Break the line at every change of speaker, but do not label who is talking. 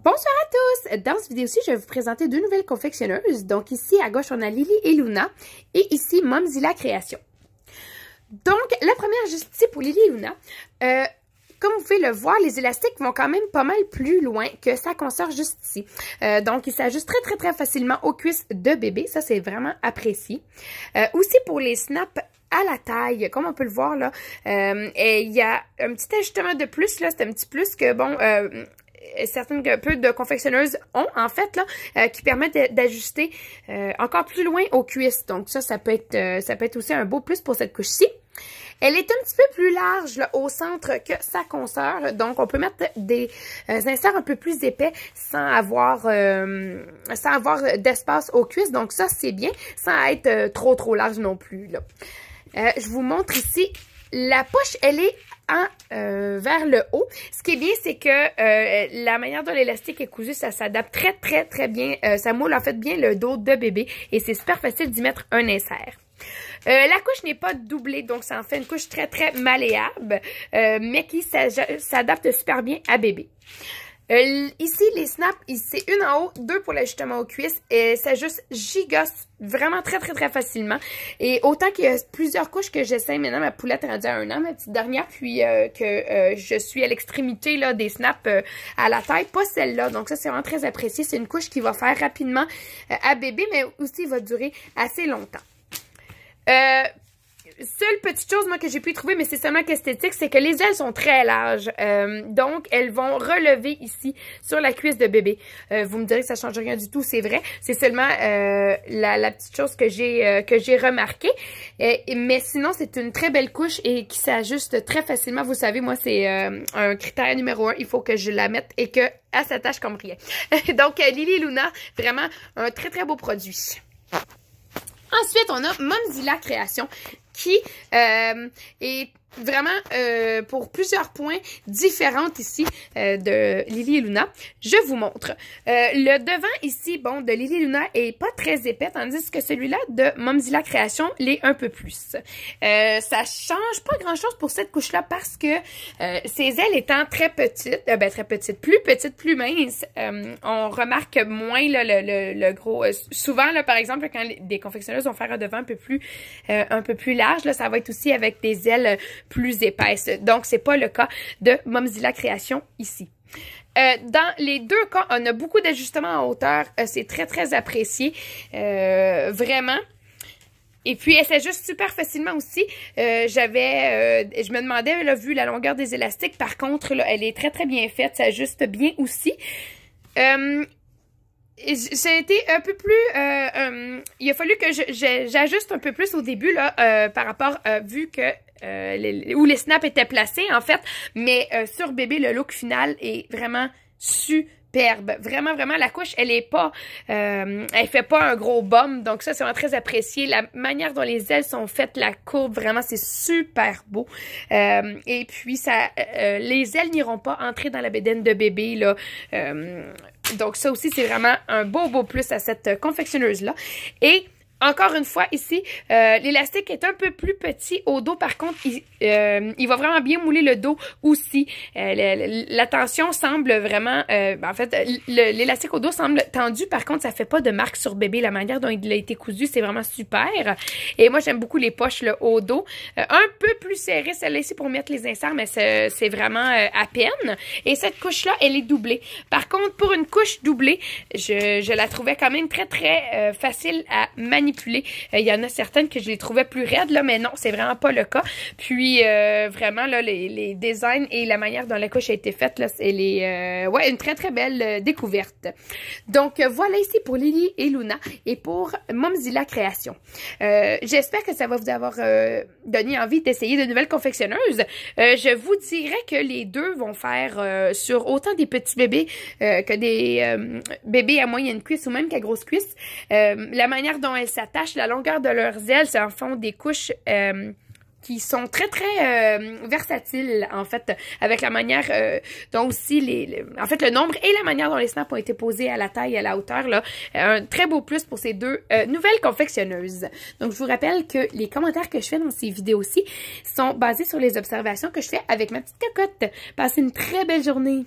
Bonsoir à tous! Dans cette vidéo-ci, je vais vous présenter deux nouvelles confectionneuses. Donc ici, à gauche, on a Lily et Luna. Et ici, Momzilla Création. Donc, la première juste ici pour Lily et Luna. Comme vous pouvez le voir, les élastiques vont quand même pas mal plus loin que sa consort juste ici. Donc, ils s'ajustent très facilement aux cuisses de bébé. Ça, c'est vraiment apprécié. Aussi pour les snaps à la taille, comme on peut le voir là, il y a un petit ajustement de plus, là. C'est un petit plus que, bon... certaines peu de confectionneuses ont en fait là qui permettent d'ajuster encore plus loin aux cuisses. Donc ça peut être aussi un beau plus pour cette couche-ci. Elle est un petit peu plus large là, au centre que sa consoeur. Donc on peut mettre des inserts un peu plus épais sans avoir d'espace aux cuisses. Donc ça c'est bien sans être trop large non plus là. Je vous montre ici. La poche, elle est vers le haut. Ce qui est bien, c'est que la manière dont l'élastique est cousu, ça s'adapte très bien. Ça moule en fait bien le dos de bébé et c'est super facile d'y mettre un insert. La couche n'est pas doublée, donc ça en fait une couche très malléable, mais qui s'adapte super bien à bébé. Ici, les snaps, c'est une en haut, deux pour l'ajustement aux cuisses et ça juste gigosse vraiment très facilement. Et autant qu'il y a plusieurs couches que j'essaie maintenant, ma poulette est rendue à 1 an, ma petite dernière, puis que je suis à l'extrémité là des snaps à la taille, pas celle-là. Donc ça, c'est vraiment très apprécié. C'est une couche qui va faire rapidement à bébé, mais aussi va durer assez longtemps. Seule petite chose, moi, que j'ai pu trouver, mais c'est seulement qu'esthétique, c'est que les ailes sont très larges. Donc, elles vont relever ici sur la cuisse de bébé. Vous me direz que ça change rien du tout, c'est vrai. C'est seulement la petite chose que j'ai remarqué. Mais sinon, c'est une très belle couche et qui s'ajuste très facilement. Vous savez, moi, c'est un critère numéro 1. Il faut que je la mette et que elle s'attache comme rien. Donc, Lily et Luna, vraiment un très beau produit. Ensuite, on a Momzilla Création qui est vraiment pour plusieurs points différentes ici de Lily et Luna. Je vous montre. Le devant ici, bon, de Lily et Luna est pas très épais, tandis que celui-là de Momzilla Création l'est un peu plus. Ça change pas grand-chose pour cette couche-là parce que ses ailes étant très petites, plus petites, plus minces, on remarque moins là, le gros... souvent, là, par exemple, quand des confectionneuses vont faire un devant un peu plus large, là, ça va être aussi avec des ailes plus épaisse. Donc, c'est pas le cas de Momzilla Création ici. Dans les deux cas, on a beaucoup d'ajustements en hauteur. C'est très apprécié. Vraiment. Et puis, elle s'ajuste super facilement aussi. Je me demandais, là, vu la longueur des élastiques, par contre, là, elle est très bien faite. Ça ajuste bien aussi. Ça a été un peu plus... il a fallu que j'ajuste un peu plus au début, là, par rapport, vu que où les snaps étaient placés, en fait. Mais sur bébé, le look final est vraiment superbe. Vraiment, la couche, elle est pas... elle fait pas un gros bum. Donc ça, c'est vraiment très apprécié. La manière dont les ailes sont faites, la courbe, vraiment, c'est super beau. Et puis, les ailes n'iront pas entrer dans la bédaine de bébé, là. Donc ça aussi, c'est vraiment un beau plus à cette confectionneuse-là. Et... encore une fois, ici, l'élastique est un peu plus petit au dos. Par contre, il va vraiment bien mouler le dos aussi. La tension semble vraiment... en fait, l'élastique au dos semble tendu. Par contre, ça fait pas de marque sur bébé. La manière dont il a été cousu, c'est vraiment super. Et moi, j'aime beaucoup les poches là, au dos. Un peu plus serré, celle-là ici, pour mettre les inserts, mais c'est vraiment à peine. Et cette couche-là, elle est doublée. Par contre, pour une couche doublée, je la trouvais quand même très facile à manipuler. Il y en a certaines que je les trouvais plus raides, là, mais non, c'est vraiment pas le cas. Puis, vraiment, là, les designs et la manière dont la couche a été faite, là, c'est une très belle découverte. Donc, voilà ici pour Lily et Luna et pour Momzilla Création. J'espère que ça va vous avoir donné envie d'essayer de nouvelles confectionneuses. Je vous dirais que les deux vont faire sur autant des petits bébés que des bébés à moyenne cuisse ou même qu'à grosse cuisse. La manière dont elles s'attachent, la longueur de leurs ailes, c'est en fond des couches qui sont très versatiles, en fait, avec la manière dont aussi en fait, le nombre et la manière dont les snaps ont été posés à la taille et à la hauteur, là. Un très beau plus pour ces deux nouvelles confectionneuses. Donc, je vous rappelle que les commentaires que je fais dans ces vidéos-ci sont basés sur les observations que je fais avec ma petite cocotte. Passez une très belle journée!